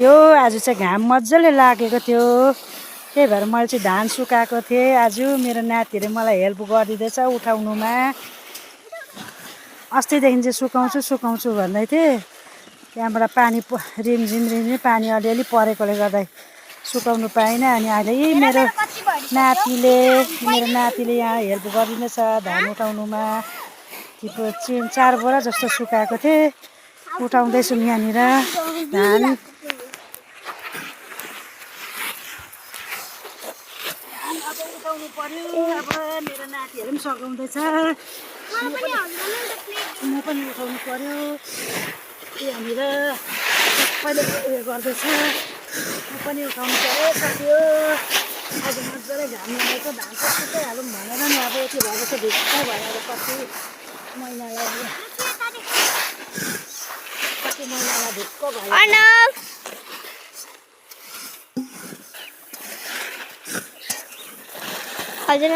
यो आज चाहिँ घाम मजाले लागेको थियो, त्यही भएर मैले चाहिँ धान सुकाएको थिएँ। आज मेरो नातिहरूले मलाई हेल्प गरिदिँदैछ उठाउनुमा। अस्तिदेखि चाहिँ सुकाउँछु भन्दै थिएँ, त्यहाँबाट पानी रिमझिम पानी अलिअलि परेकोले गर्दा सुकाउनु पाइनँ। अनि अहिले मेरो नातिले यहाँ हेल्प गरिदिँदैछ धान उठाउनुमा। 4 बोरा जस्तो सुकाएको थिएँ, उठाउँदैछु यहाँनिर धान। अब उठाउनु पर्यो, अब मेरो नातिहरू पनि सघाउँदैछ, म पनि उठाउनु पर्यो। यहाँनिर सबैले उयो गर्दैछ, म पनि उठाउनु पर्यो। सक्यो आज मजाले घाम लागेको, धान चाहिँ सुकाइहालौँ भनेर नि। अब यति भएपछि ढुक्क भएर कति महिनालाई ढुक्क भयो। हजुर